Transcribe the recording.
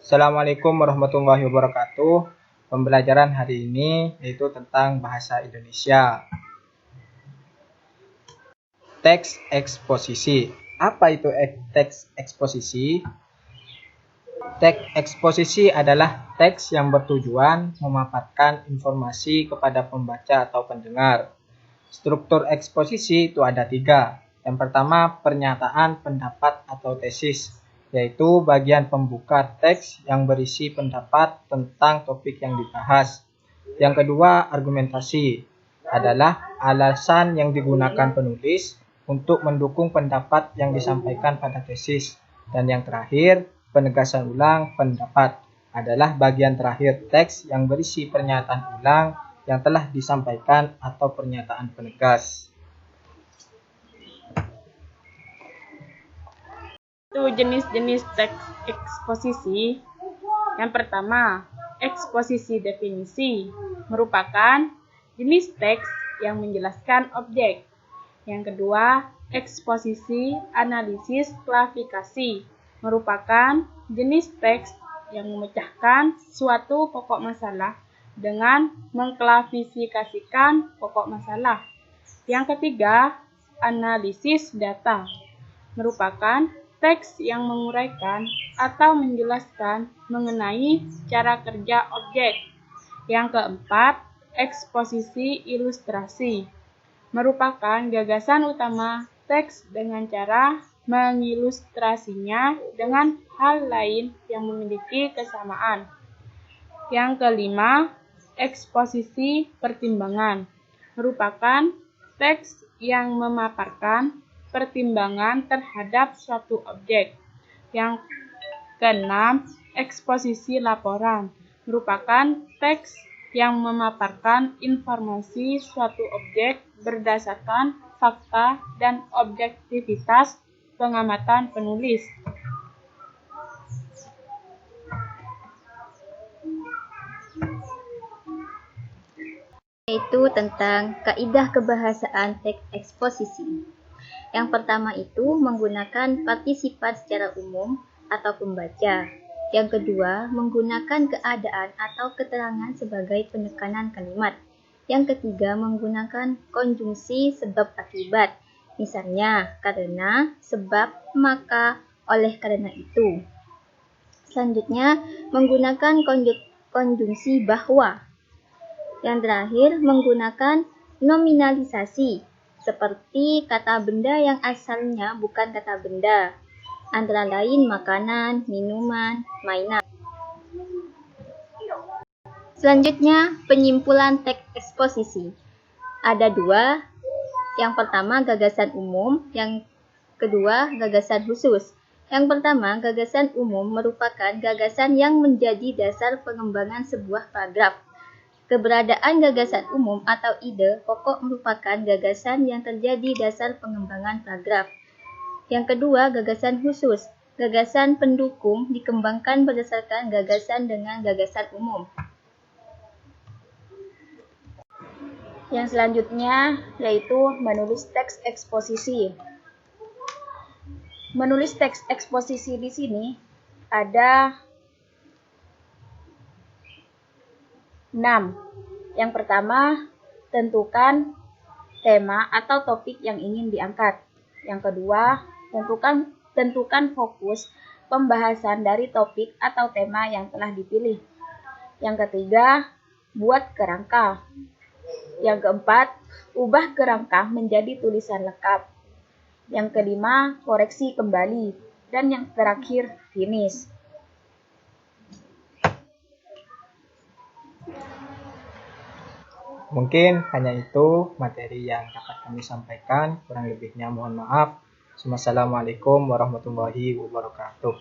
Assalamualaikum warahmatullahi wabarakatuh. Pembelajaran hari ini yaitu tentang bahasa Indonesia. Teks eksposisi. Apa itu teks eksposisi? Teks eksposisi adalah teks yang bertujuan memaparkan informasi kepada pembaca atau pendengar. Struktur eksposisi itu ada 3. Yang pertama, pernyataan, pendapat, atau tesis, yaitu bagian pembuka teks yang berisi pendapat tentang topik yang dibahas. Yang kedua, argumentasi, adalah alasan yang digunakan penulis untuk mendukung pendapat yang disampaikan pada tesis. Dan yang terakhir, penegasan ulang pendapat, adalah bagian terakhir teks yang berisi pernyataan ulang yang telah disampaikan atau pernyataan penegas. Itu jenis-jenis teks eksposisi. Yang pertama, eksposisi definisi merupakan jenis teks yang menjelaskan objek. Yang kedua, eksposisi analisis klasifikasi merupakan jenis teks yang memecahkan suatu pokok masalah dengan mengklasifikasikan pokok masalah. Yang ketiga, analisis data merupakan teks yang menguraikan atau menjelaskan mengenai cara kerja objek. Yang keempat, eksposisi ilustrasi merupakan gagasan utama teks dengan cara mengilustrasinya dengan hal lain yang memiliki kesamaan. Yang kelima, eksposisi pertimbangan merupakan teks yang memaparkan pertimbangan terhadap suatu objek. Yang keenam, eksposisi laporan merupakan teks yang memaparkan informasi suatu objek berdasarkan fakta dan objektivitas pengamatan penulis. Yaitu tentang kaidah kebahasaan teks eksposisi. Yang pertama itu menggunakan partisipan secara umum atau pembaca. Yang kedua, menggunakan keadaan atau keterangan sebagai penekanan kalimat. Yang ketiga, menggunakan konjungsi sebab akibat. Misalnya, karena, sebab, maka, oleh karena itu. Selanjutnya, menggunakan konjungsi bahwa. Yang terakhir, menggunakan nominalisasi, seperti kata benda yang asalnya bukan kata benda, antara lain makanan, minuman, mainan. Selanjutnya, penyimpulan teks eksposisi. Ada 2. Yang pertama, gagasan umum. Yang kedua, gagasan khusus. Yang pertama, gagasan umum merupakan gagasan yang menjadi dasar pengembangan sebuah paragraf. Keberadaan gagasan umum atau ide pokok merupakan gagasan yang terjadi dasar pengembangan paragraf. Yang kedua, gagasan khusus. Gagasan pendukung dikembangkan berdasarkan gagasan dengan gagasan umum. Yang selanjutnya yaitu menulis teks eksposisi. Menulis teks eksposisi di sini ada 6. Yang pertama, tentukan tema atau topik yang ingin diangkat. Yang kedua, tentukan fokus pembahasan dari topik atau tema yang telah dipilih. Yang ketiga, buat kerangka. Yang keempat, ubah kerangka menjadi tulisan lengkap. Yang kelima, koreksi kembali. Dan yang terakhir, finish. Mungkin hanya itu materi yang dapat kami sampaikan. Kurang lebihnya mohon maaf. Wassalamualaikum warahmatullahi wabarakatuh.